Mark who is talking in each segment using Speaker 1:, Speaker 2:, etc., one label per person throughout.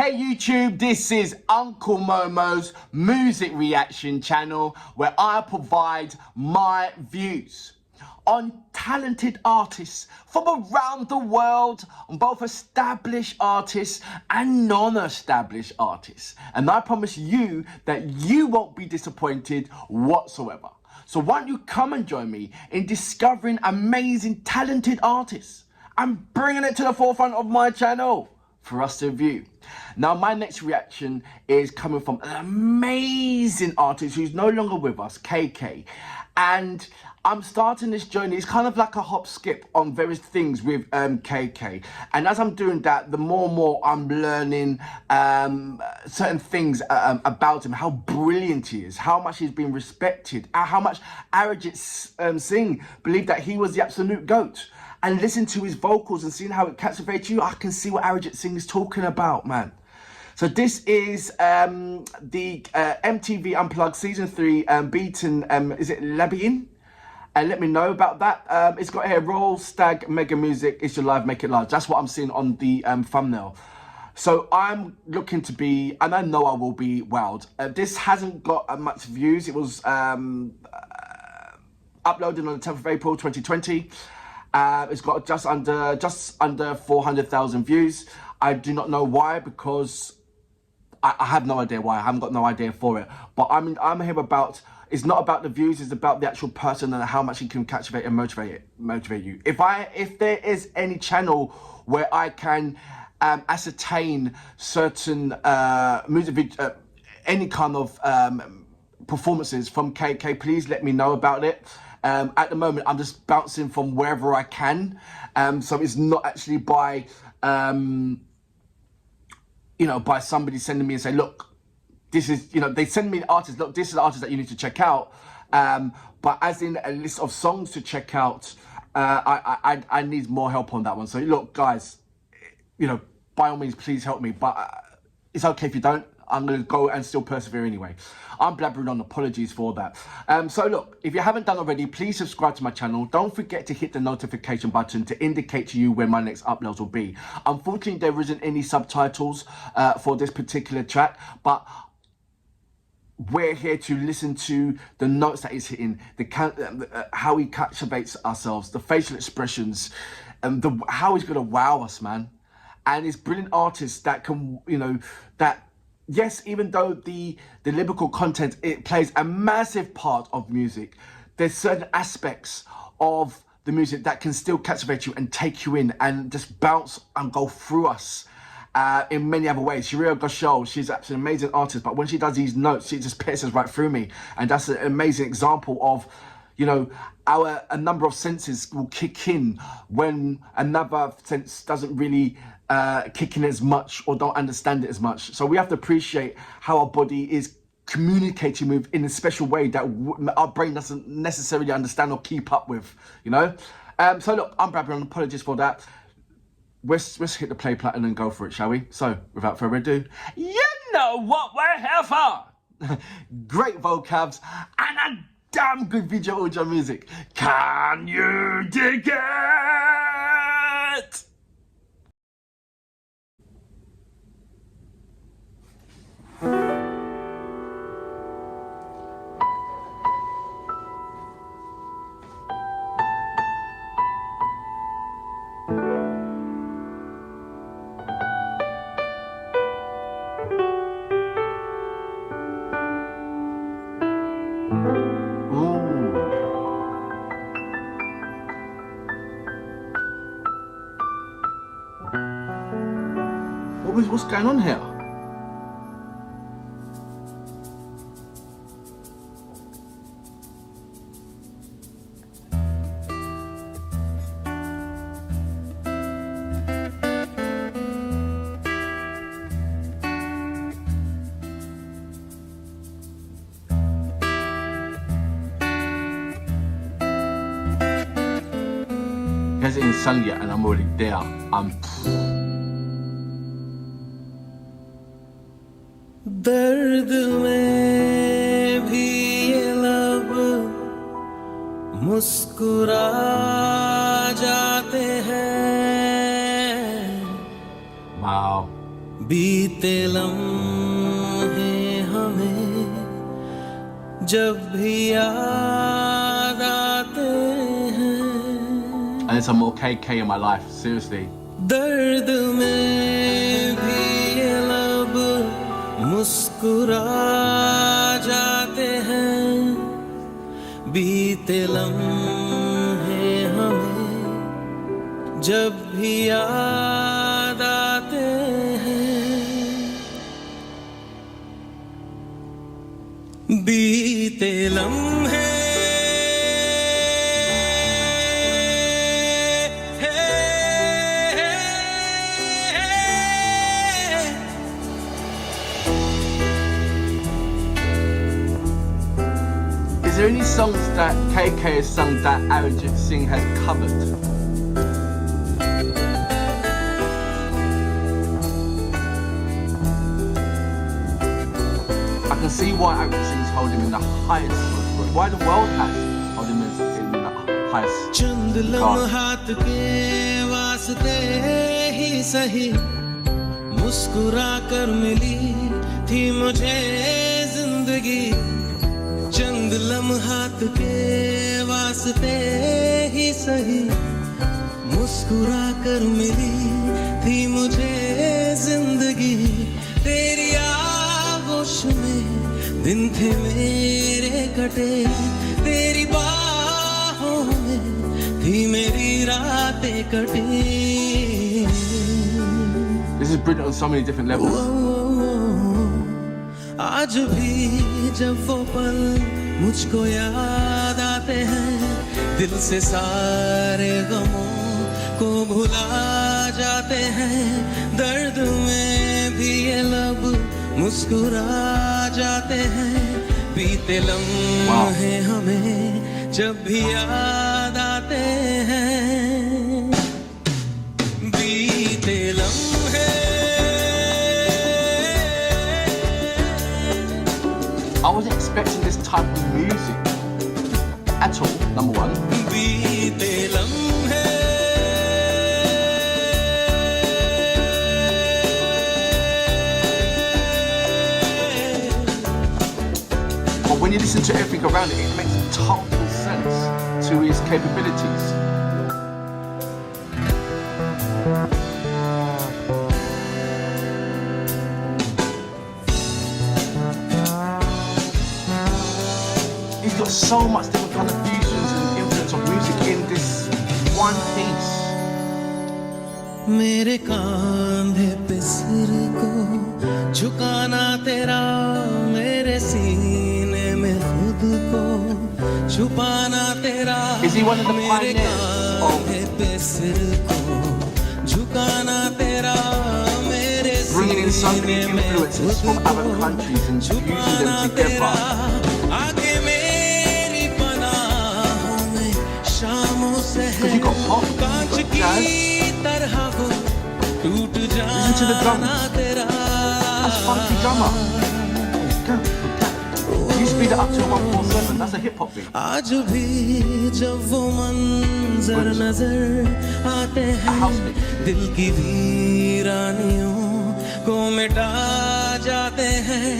Speaker 1: Hey YouTube, this is Uncle Momo's music reaction channel where I provide my views on talented artists from around the world, on both established artists and non-established artists. And I promise you that you won't be disappointed whatsoever. So why don't you come and join me in discovering amazing talented artists and bringing it to the forefront of my channel for us to view. Now, my next reaction is coming from an amazing artist who's no longer with us, KK. And I'm starting this journey. It's kind of like a hop skip on various things with KK. And as I'm doing that, the more and more I'm learning certain things about him, how brilliant he is, how much he's been respected, how much Arijit Singh believed that he was the absolute GOAT. And listen to his vocals and seeing how it captivates you, I can see what Arijit Singh is talking about, man. So this is the MTV Unplugged Season 3 Beetein, is it Lamhein? And let me know about that. It's got here, Roll, Stag, Mega Music, It's Your Live, Make It Large. That's what I'm seeing on the thumbnail. So I'm looking to be, and I know I will be, wowed. This hasn't got much views. It was uploaded on the 10th of April 2020. It's got just under 400,000 views. I do not know why, because I have no idea why. I haven't got no idea for it. But I'm here about, it's not about the views, it's about the actual person and how much he can captivate and motivate you. If there is any channel where I can ascertain certain music, any kind of performances from KK, please let me know about it. At the moment, I'm just bouncing from wherever I can. So it's not actually by, by somebody sending me and say, look, this is, they send me the artist, look, this is the artist that you need to check out. But as in a list of songs to check out, I need more help on that one. So look, guys, by all means, please help me. But it's okay if you don't. I'm going to go and still persevere anyway. I'm blabbering on, apologies for that. So look, if you haven't done already, please subscribe to my channel. Don't forget to hit the notification button to indicate to you when my next uploads will be. Unfortunately, there isn't any subtitles for this particular track, but we're here to listen to the notes that he's hitting, how he captivates ourselves, the facial expressions, and how he's going to wow us, man. And he's brilliant artists that can, yes, even though the lyrical content, it plays a massive part of music, there's certain aspects of the music that can still captivate you and take you in and just bounce and go through us in many other ways. Shreya Ghoshal, she's actually an amazing artist, but when she does these notes, she just pierces right through me. And that's an amazing example of, a number of senses will kick in when another sense doesn't really kick in as much or don't understand it as much. So we have to appreciate how our body is communicating with in a special way that our brain doesn't necessarily understand or keep up with, So look, I'm blabbering, apologies for that. Let's hit the play button and go for it, shall we? So without further ado, you know what we're here for. Great vocabs and a damn good video audio music. Can you dig it? What's going on here? He hasn't even sung yet and I'm already there.
Speaker 2: दर्द में भी ये लब मुस्कुरा जाते हैं।
Speaker 1: Wow.
Speaker 2: बीते लम्हे हमें जब भी याद आते हैं.
Speaker 1: I need some more KK in my life, seriously.
Speaker 2: दर्द में भी ये लब मुस्कुरा जाते हैं. बीते लम्हे हमें जब भी याद आते हैं. बीते लम्हे
Speaker 1: Is there any songs that KK has sung that Arijit Singh has covered? I can see why Arijit Singh's hold him in the highest, why the world has hold him in the highest.
Speaker 2: चंद लम्हात के वास्ते ही सही मुस्कुरा कर मिली थी मुझे जिंदगी. चंद लम्हात के वास्ते ही सही मुस्कुरा कर मिली थी मुझे जिंदगी. तेरी आगोश में दिन थे मेरे कटे, तेरी बाहों में थी मेरी रातें कटी.
Speaker 1: This is brilliant on so many different levels.
Speaker 2: आज भी जब वो पल मुझको याद आते हैं, दिल से सारे गमों को भुला जाते हैं. दर्द में भी ये लब मुस्कुरा जाते हैं. बीते लम्हे हमें जब भी याद आते हैं. बीते लम्हे
Speaker 1: I wasn't expecting this type of music at all, number one.
Speaker 2: बीते लम्हे
Speaker 1: But when you listen to everything around it, it makes total sense to his capabilities. He's got so much different kind of fusions and influence of music in this one piece.
Speaker 2: मेरे कांधे पे सिर को झुकाना तेरा, मेरे सीने में खुद को छुपाना तेरा.
Speaker 1: Is he one of the
Speaker 2: मेरे
Speaker 1: pioneers
Speaker 2: कांधे पे सिर को झुकाना तेरा, मेरे
Speaker 1: bringing in so many
Speaker 2: सीने में
Speaker 1: influences
Speaker 2: खुद
Speaker 1: from
Speaker 2: को
Speaker 1: other countries and fusing
Speaker 2: छुपाना
Speaker 1: them
Speaker 2: तेरा.
Speaker 1: together?
Speaker 2: आके मेरी पनाहों में शामों से
Speaker 1: Because you got pop, you
Speaker 2: कांच
Speaker 1: got
Speaker 2: की
Speaker 1: jazz.
Speaker 2: तरह वो टूट
Speaker 1: Listen to the drum.
Speaker 2: जाना तेरा.
Speaker 1: That's funky drummer. You speed it up to 147, that's a hip hop beat.
Speaker 2: आज भी जब वो मंजर नजर आते हैं, दिल की वीरानियों को मिटा जाते हैं.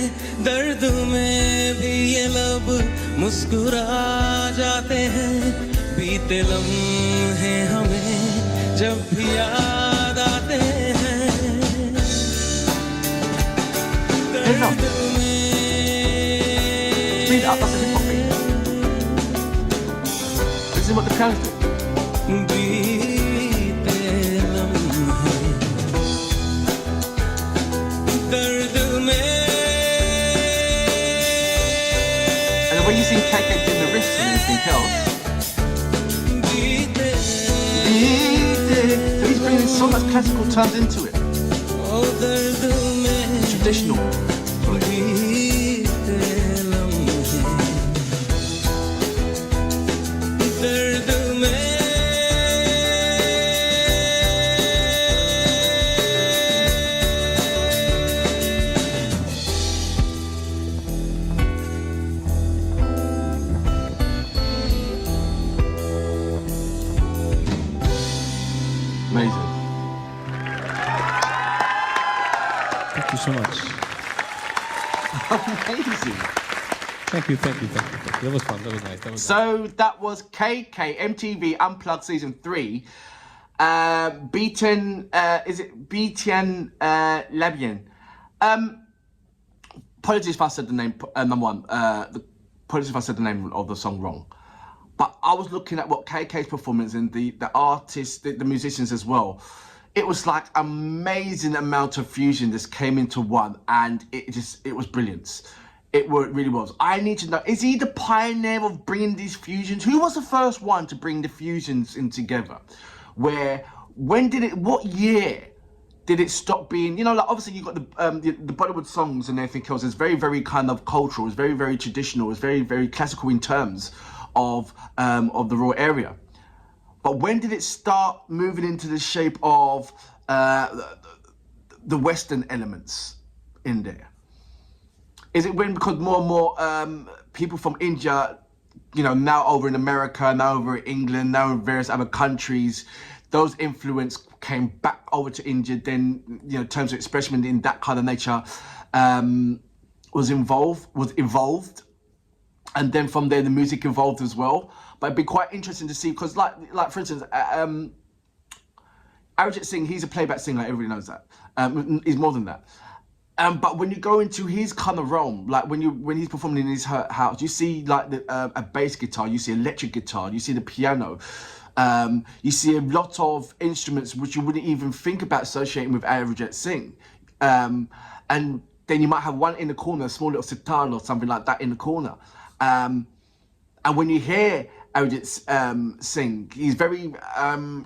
Speaker 2: दर्द में भी ये लब मुस्कुरा जाते हैं. बीते लम्हे हमें जब भी याद आते हैं. दर्द में
Speaker 1: Speed it up, that's a hip hop beat. This is what the piano's do.
Speaker 2: बीते लम्हे दर्द में.
Speaker 1: And then when you see KK doing the riffs and everything else,
Speaker 2: बीते
Speaker 1: so he's bringing so much classical turns into it.
Speaker 2: ओ दर्द में
Speaker 1: Traditional.
Speaker 2: बीते लम्हे दर्द में.
Speaker 1: Amazing. amazing.
Speaker 3: Thank you. That was fun. That was nice.
Speaker 1: So that was KK MTV Unplugged Season 3. Beetein, is it Beetein Lamhein? Apologies if I said the name, number one. Apologies if I said the name of the song wrong. But I was looking at what KK's performance and the artists, the musicians as well. It was like amazing amount of fusion just came into one, and it was brilliant. It really was. I need to know, is he the pioneer of bringing these fusions? Who was the first one to bring the fusions in together? What year did it stop being, like obviously you got the Bollywood songs and everything else. It's very, very kind of cultural. It's very, very traditional. It's very, very classical in terms of the raw area. But when did it start moving into the shape of the Western elements in there? Is it because more and more people from India, now over in America, now over in England, now in various other countries, those influence came back over to India, then, terms of expression in that kind of nature was evolved. And then from there, the music evolved as well. But it'd be quite interesting to see, because like for instance, Arijit Singh, he's a playback singer, everybody knows that. He's more than that. But when you go into his kind of realm, like when he's performing in his house, you see like a bass guitar, you see electric guitar, you see the piano, you see a lot of instruments which you wouldn't even think about associating with Arijit Singh. And then you might have one in the corner, a small little sitar or something like that in the corner. And when you hear Arijit sing, he's very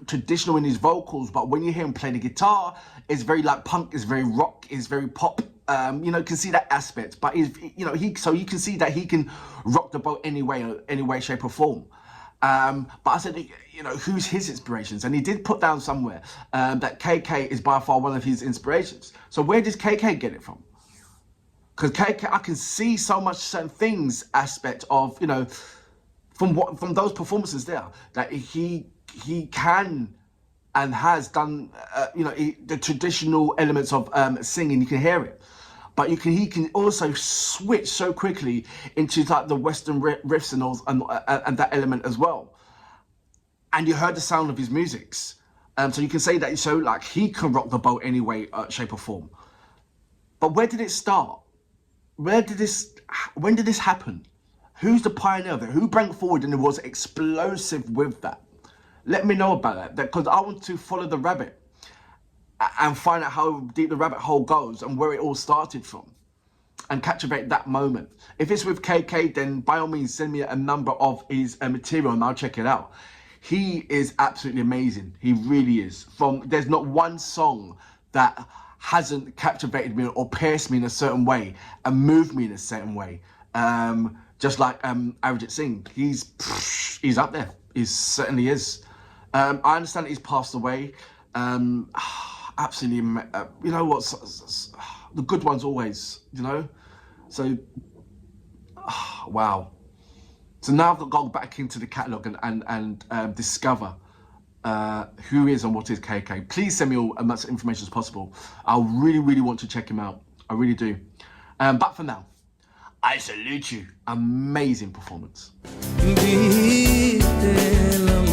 Speaker 1: traditional in his vocals, but when you hear him play the guitar, it's very like punk, it's very rock, it's very pop. You can see that aspect, but so you can see that he can rock the boat any way, shape or form. But I said, who's his inspirations? And he did put down somewhere that KK is by far one of his inspirations. So where does KK get it from? Because KK, I can see so much certain things aspect of, from those performances there, that he can and has done, the traditional elements of singing. You can hear it, but he can also switch so quickly into like the Western riffs and that element as well. And you heard the sound of his musics, so you can say that he can rock the boat any way, shape or form. But where did it start? When did this happen? Who's the pioneer of it? Who brought forward and it was explosive with that? Let me know about that, because I want to follow the rabbit and find out how deep the rabbit hole goes and where it all started from and captivate that moment. If it's with KK, then by all means send me a number of his material and I'll check it out. He is absolutely amazing. He really is. There's not one song that hasn't captivated me or pierced me in a certain way and moved me in a certain way. Just like Arijit Singh, he's up there. He certainly is. I understand that he's passed away. Absolutely, you know what? The good ones always, So, wow. So now I've got to go back into the catalogue and discover who is and what is KK. Please send me as much information as possible. I really, really want to check him out. I really do. But for now, I salute you. Amazing performance.
Speaker 2: Beetein Lamhein.